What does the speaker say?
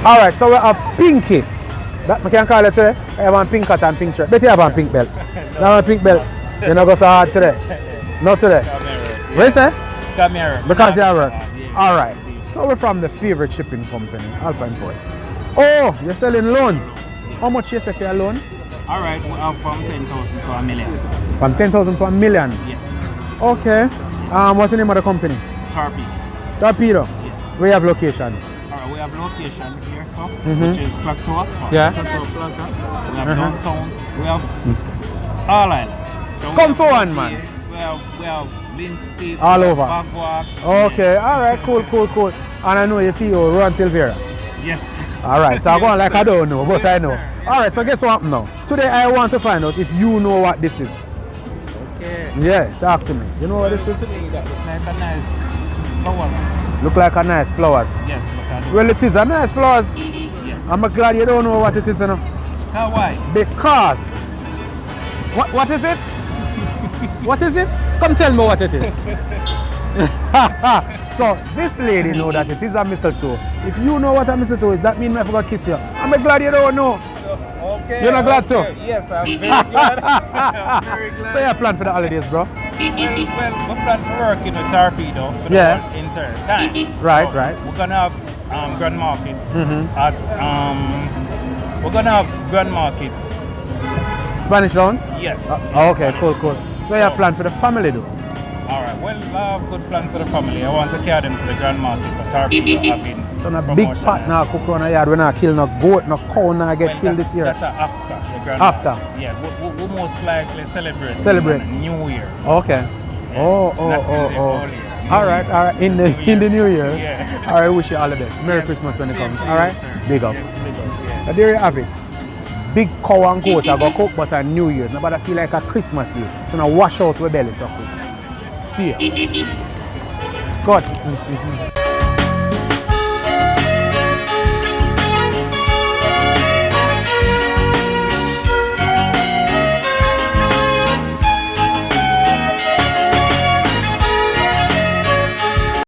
Alright, so we have pinky. That we can call it today. I have one pink hat and pink shirt. Bet you have one pink belt. Now a pink belt. You're not go so hard today. Not today. What you say? Because you're work. Alright. So we're from the favorite shipping company, Alpha Import. Oh, you're selling loans. How much you say for your loan? Alright, we have from 10,000 to a million. From 10,000 to a million? Yes. Okay. What's the name of the company? Torpedo. Torpedo? Yes. We have locations. Alright, we have location here, so, which is Clock Tower. Yeah. Plaza. We have downtown. We have all island. Come for one, man. We have Lynn State. All over. Bagwalk. Okay, alright, cool. And I know you see you Ron Silvera. Yes. Alright, so I'm going like I don't know, but I know. Alright, so guess what now? Today I want to find out if you know what this is. Okay. Yeah, talk to me. You know what this is? That look like a nice flowers. Look like a nice flowers. Yes, but I don't. Well, it is a nice flowers. Yes. I'm glad you don't know what it is, you know. Why? Because what is it? What is it? Come tell me what it is. So this lady know that it is a mistletoe. If you know what a mistletoe is, that means I forgot to kiss you. I'm glad you don't know. Okay. You're not glad too? Yes, I'm very glad. I'm very glad. So you plan for the holidays, bro? Well, we plan for working with Torpedo for the entire time. Right, so right. We're gonna have Grand Market at we're gonna have Grand Market. Spanish Town? Yes. Okay, cool. So you plan for the family though? Alright, well I have good plans for the family. I want to carry them to the Grand Market, but Torpedo have been so a big pot now cook around the yard. We're not kill no goat, no cow now get killed this year. That's after the Grand After? Market. Yeah, we most likely Celebrate New Year's. Okay. Yeah. Oh. Alright. In the new year. Yeah. Alright, wish you all the best. Merry Christmas when it comes. Alright? Big up. Yes, big up, yeah. There you have it. Big cow and goat I go cook but on New Year's. Nobody feel like a Christmas day. So now wash out your belly so quick. See ya. Cut.